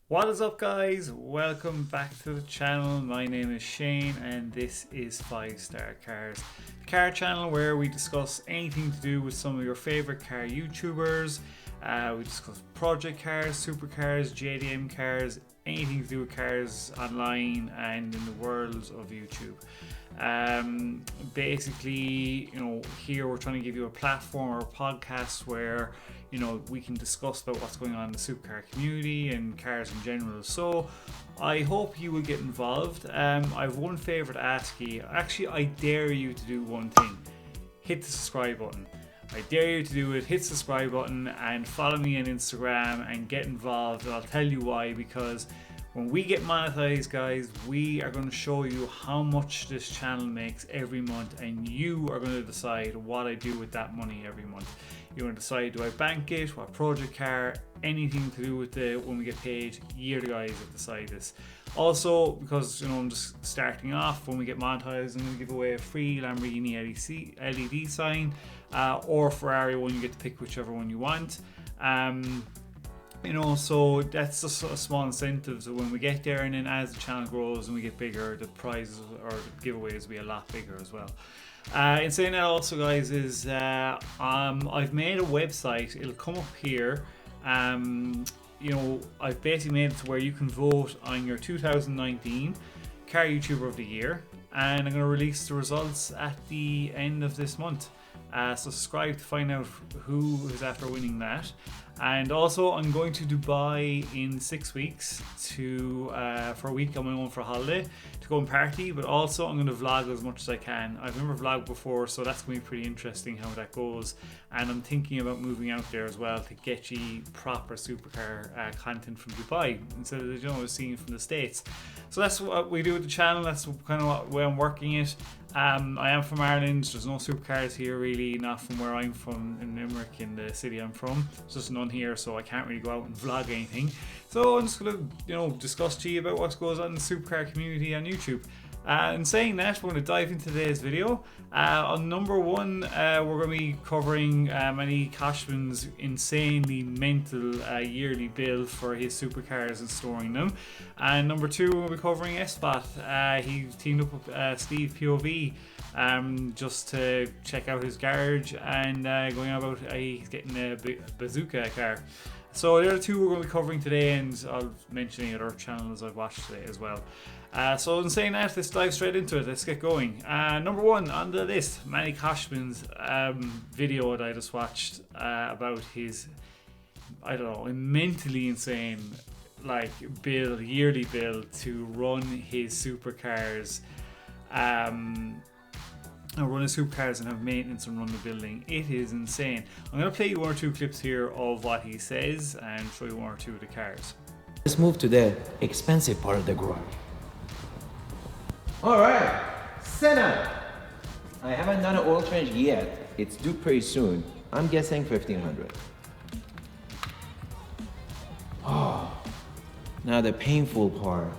What is up, guys? Welcome back to the channel. My name is Shane and this is 5 Star Cars, the car channel where we discuss anything to do with some of your favorite car YouTubers. We discuss project cars, supercars, JDM cars, anything to do with cars online and in the world of YouTube. Basically, here we're trying to give you a platform or a podcast where we can discuss about what's going on in the supercar community and cars in general. So I hope you will get involved. I have one favour to ask you. Actually, I dare you to do one thing: hit the subscribe button. I dare you to do it. Hit the subscribe button and follow me on Instagram and get involved. And I'll tell you why, because when we get monetized, guys, we are going to show you how much this channel makes every month, and you are going to decide what I do with that money every month. You're going to decide, do I bank it, what project car, anything to do with when we get paid. You're the guys that decide this. Also, because I'm just starting off, when we get monetized, I'm going to give away a free Lamborghini LED sign or Ferrari one. You get to pick whichever one you want. So that's just a small incentive. So when we get there, and then as the channel grows and we get bigger, the prizes or the giveaways will be a lot bigger as well. In saying that, also, guys, is I've made a website. It'll come up here. I've basically made it to where you can vote on your 2019 Car YouTuber of the Year, and I'm going to release the results at the end of this month. So subscribe to find out who is after winning that. And also, I'm going to Dubai in 6 weeks for a week on my own for a holiday to go and party. But also, I'm going to vlog as much as I can. I've never vlogged before, so that's going to be pretty interesting how that goes. And I'm thinking about moving out there as well to get you proper supercar content from Dubai instead of seeing from the States. So that's what we do with the channel. That's kind of what way I'm working it. I am from Ireland. There's no supercars here, really, not from where I'm from in Limerick, in the city I'm from. There's just none here, so I can't really go out and vlog anything. So I'm just going to discuss to you about what goes on in the supercar community on YouTube. In saying that, we're going to dive into today's video. On number one, we're going to be covering Manny Khoshbins' insanely mental yearly bill for his supercars and storing them. And number two, we're going to be covering Effspot. He teamed up with Steve POV just to check out his garage and going about he's getting a bazooka car. So the other two we're going to be covering today, and I'll mention any other channels I've watched today as well. So in saying that, let's dive straight into it. Let's get going. Number one on the list, Manny Khoshbins' video that I just watched about his, mentally insane yearly bill to run his supercars. Run his supercars and have maintenance and run the building. It is insane. I'm going to play you one or two clips here of what he says and show you one or two of the cars. Let's move to the expensive part of the garage. Alright, Senna! I haven't done an oil change yet. It's due pretty soon. I'm guessing 1500. Oh, now the painful part.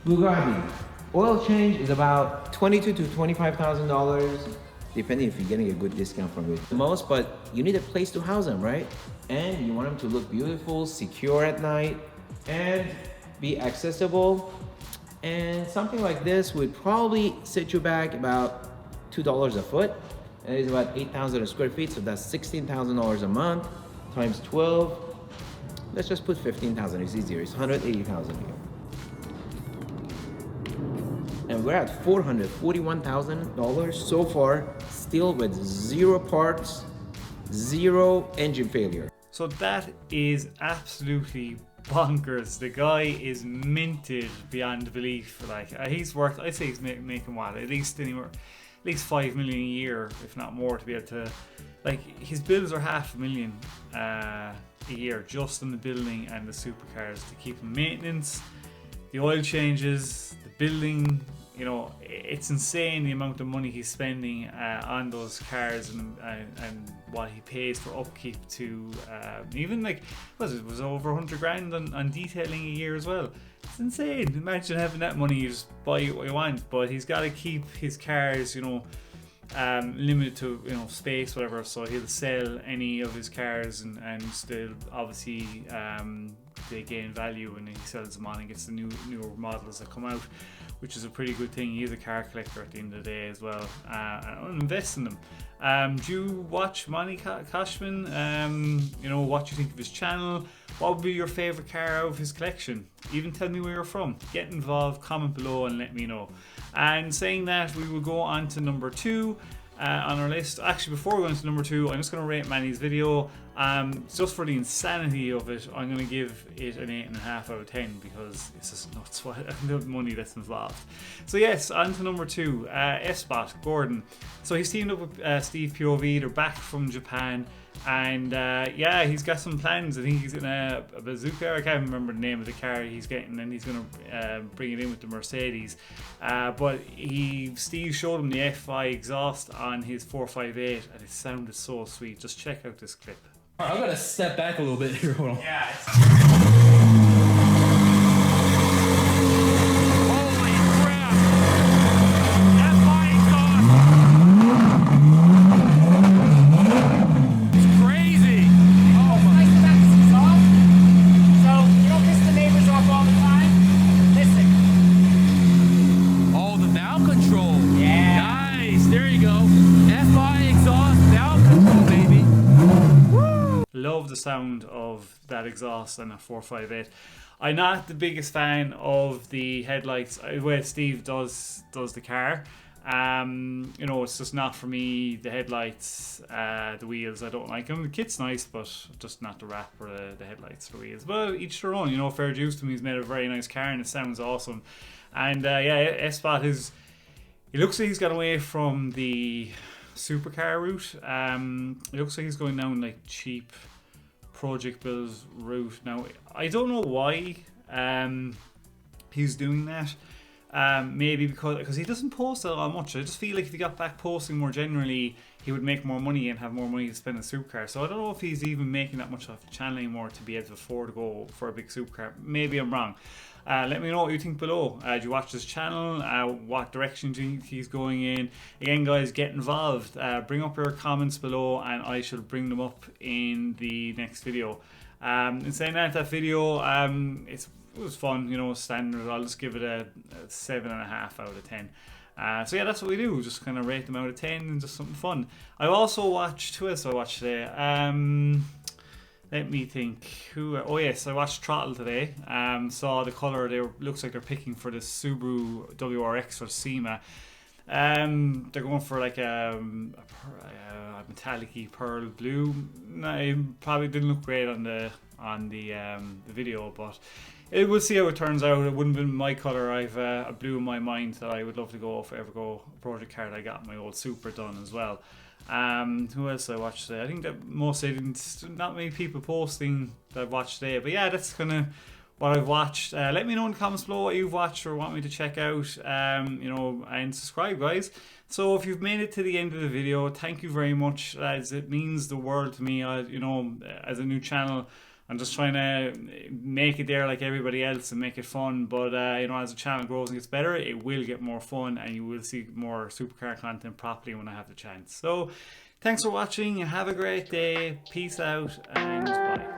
Bugatti. Oil change is about $22,000 to $25,000, depending if you're getting a good discount from it. The most, but you need a place to house them, right? And you want them to look beautiful, secure at night, and be accessible. And something like this would probably set you back about $2 a foot. That is about 8,000 square feet, so that's $16,000 a month times 12. Let's just put 15,000. It's easier. It's 180,000 here. And we're at $441,000 so far, still with zero parts, zero engine failure. So that is absolutely bonkers. The guy is minted beyond belief. He's worth, I'd say he's making what, at least 5 million a year, if not more, to be able to, his bills are $500,000 a year just on the building and the supercars to keep in maintenance, the oil changes, the building. It's insane the amount of money he's spending on those cars and what he pays for upkeep to even it was over 100 grand on detailing a year as well. It's insane. Imagine having that money, you just buy what you want, but he's got to keep his cars limited to space, whatever, so he'll sell any of his cars and still obviously they gain value and he sells them on and gets the newer models that come out, which is a pretty good thing. He is a car collector at the end of the day as well, and invest in them. Do you watch Manny Khoshbins? You know, what do you think of his channel? What would be your favourite car out of his collection? Even tell me where you're from. Get involved, comment below and let me know. And saying that, we will go on to number 2 on our list. Actually, before we go into number 2, I'm just going to rate Manny's video. Just for the insanity of it, I'm going to give it an 8.5 out of 10 because it's just nuts what the money that's involved. So yes, on to number 2, Effspot, Gordon. So he's teamed up with Steve POV. They're back from Japan, and yeah, he's got some plans. I think he's in a bazooka. I can't remember the name of the car he's getting, and he's going to bring it in with the Mercedes. But Steve showed him the FI exhaust on his 458, and it sounded so sweet. Just check out this clip. All right, I'm gonna step back a little bit here. Hold on. Yeah. Holy crap! FI exhaust. It's crazy. Oh, nice to have this off. So you don't piss the neighbors off all the time. Listen. Oh, the valve control. Yeah. Nice. There you go. FI exhaust, valve control, baby. Love the sound of that exhaust on a 458. I'm not the biggest fan of the headlights. Well, Steve does the car. You know, it's just not for me. The headlights, the wheels, I don't like them. The kit's nice, but just not the wrap or the headlights, the wheels. But each their own. You know, fair dues to him. He's made a very nice car and it sounds awesome. And yeah, Effspot is. It looks like he's got away from the Supercar route. It looks like he's going down like cheap project builds route. Now I don't know why he's doing that. Maybe because he doesn't post that much. I just feel like if he got back posting more generally, he would make more money and have more money to spend on Supercar. So I don't know if he's even making that much of the channel anymore to be able to afford to go for a big Supercar. Maybe I'm wrong. Let me know what you think below. Do you watch this channel? What direction do you think he's going in? Again, guys, get involved. Bring up your comments below and I shall bring them up in the next video. In saying that video, it was fun, you know, standard. I'll just give it a 7.5 out of 10. So yeah, that's what we do. Just kind of rate them out of 10 and just something fun. I also watched, who else I watched today? Let me think. Oh yes, I watched Throttle today. Saw the color. Looks like they're picking for the Subaru WRX or SEMA. They're going for like a metallic-y pearl blue. No, it probably didn't look great on the video, but we'll see how it turns out. It wouldn't have been my color. I've a blue in my mind that I would love to go if I ever go project car. I got my old Super done as well. Who else I watched today? I think that not many people posting that I've watched today, but yeah, that's kind of what I've watched. Let me know in the comments below what you've watched or want me to check out. You know, and subscribe, guys. So if you've made it to the end of the video, thank you very much, as it means the world to me. You know, as a new channel, I'm just trying to make it there like everybody else and make it fun. But you know, as the channel grows and gets better, it will get more fun and you will see more Supercar content properly when I have the chance. So thanks for watching. Have a great day. Peace out and bye.